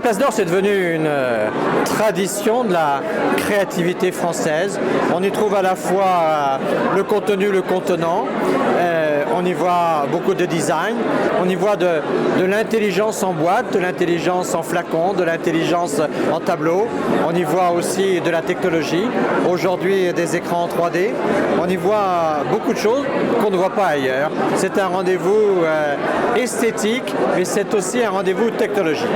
Places d'Or, c'est devenu une tradition de la créativité française. On y trouve à la fois le contenu, le contenant. On y voit beaucoup de design. On y voit de l'intelligence en boîte, de l'intelligence en flacon, de l'intelligence en tableau. On y voit aussi de la technologie. Aujourd'hui, des écrans en 3D. On y voit beaucoup de choses qu'on ne voit pas ailleurs. C'est un rendez-vous esthétique, mais c'est aussi un rendez-vous technologique.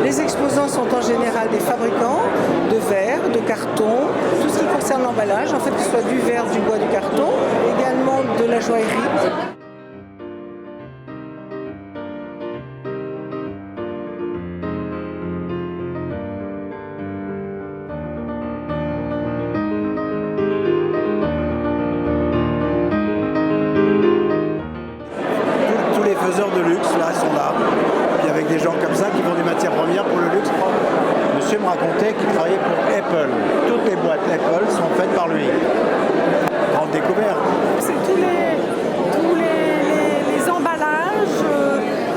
Les exposants sont en général des fabricants de verre, de carton, tout ce qui concerne l'emballage, en fait, que ce soit du verre, du bois, du carton, également de la joaillerie. Tous les faiseurs de luxe, là, sont là. Et avec des gens comme ça qui font des matières premières pour le luxe. Monsieur me racontait qu'il travaillait pour Apple. Toutes les boîtes Apple sont faites par lui. Grande découverte. C'est tous les emballages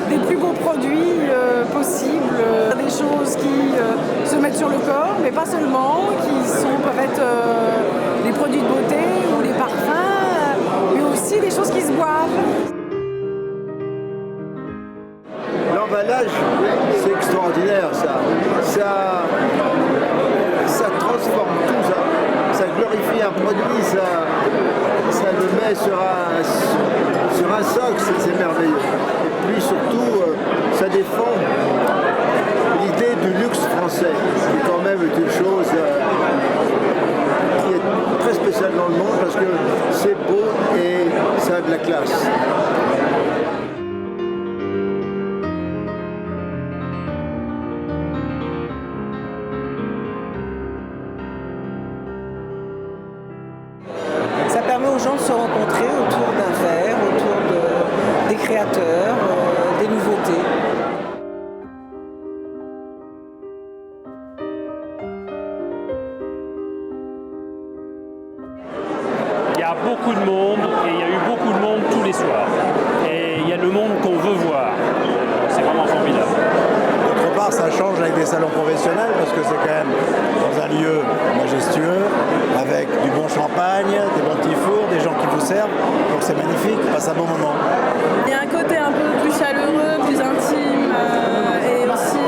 des plus beaux produits possibles, des choses qui se mettent sur le corps, mais pas seulement, peuvent être des produits de beauté ou des parfums, mais aussi des choses qui se boivent. L'emballage, c'est extraordinaire, ça transforme tout, ça glorifie un produit, ça le met sur un socle, c'est merveilleux. Et puis surtout, ça défend l'idée du luxe français, qui quand même est une chose qui est très spéciale dans le monde parce que c'est beau et ça a de la classe. Ça permet aux gens de se rencontrer autour d'un verre, autour des créateurs, des nouveautés. Il y a beaucoup de monde et il y a eu beaucoup de monde tous les soirs. Et il y a le monde qu'on veut voir. C'est vraiment formidable. D'autre part, ça change avec des salons professionnels parce que c'est quand même dans un lieu majestueux, avec du bon champagne, des bons petits fours, des gens qui vous servent. Donc c'est magnifique, on passe un bon moment. Il y a un côté un peu plus chaleureux, plus intime et aussi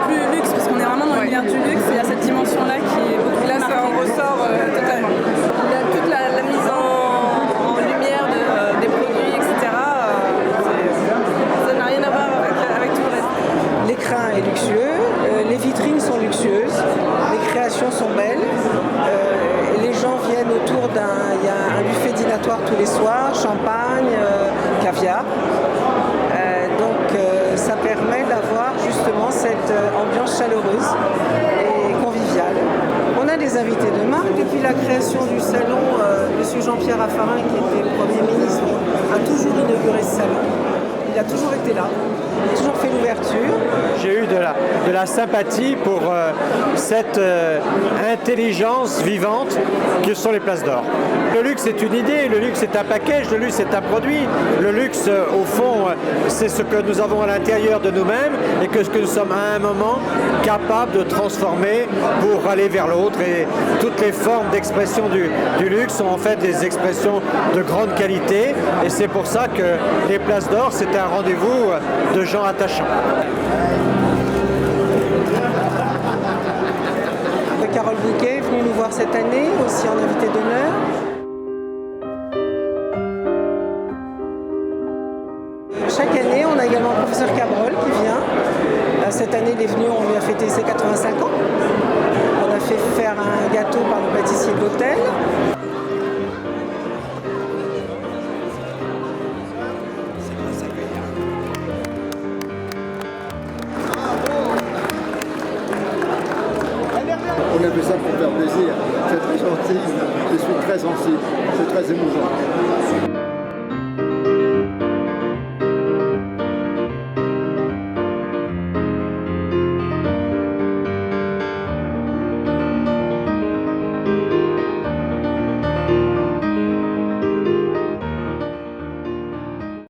plus luxe, parce qu'on est vraiment dans l'univers du luxe. Il y a cette dimension-là qui est beaucoup plus marquée. Là, ça en ressort totalement. Il y a toute la mise en lumière des produits, etc. Ça n'a rien à voir avec tout le reste. L'écrin est luxueux, les vitrines sont luxueuses, les créations sont belles. Les gens viennent autour il y a un buffet dînatoire tous les soirs, champagne, caviar. Donc ça permet d'avoir justement cette ambiance chaleureuse et conviviale. On a des invités de marque. Depuis la création du salon, M. Jean-Pierre Raffarin, qui était Premier ministre, a toujours inauguré ce salon. Il a toujours été là, il a toujours fait l'ouverture. J'ai eu de la sympathie pour cette intelligence vivante que sont les Places d'Or. Le luxe est une idée, le luxe est un package, le luxe est un produit. Le luxe, au fond, c'est ce que nous avons à l'intérieur de nous-mêmes et que ce que nous sommes à un moment capables de transformer pour aller vers l'autre. Et toutes les formes d'expression du luxe sont en fait des expressions de grande qualité. Et c'est pour ça que les Places d'Or, c'est un rendez-vous de gens attachants. Carole Bouquet est venue nous voir cette année, aussi en invité d'honneur. Chaque année, on a également le professeur Cabrol qui vient. Cette année, il est venu, on lui a fêté ses 85 ans. On a fait faire un gâteau par le pâtissier de l'hôtel. On a fait ça pour faire plaisir. C'est très gentil, je suis très sensible, c'est très émouvant.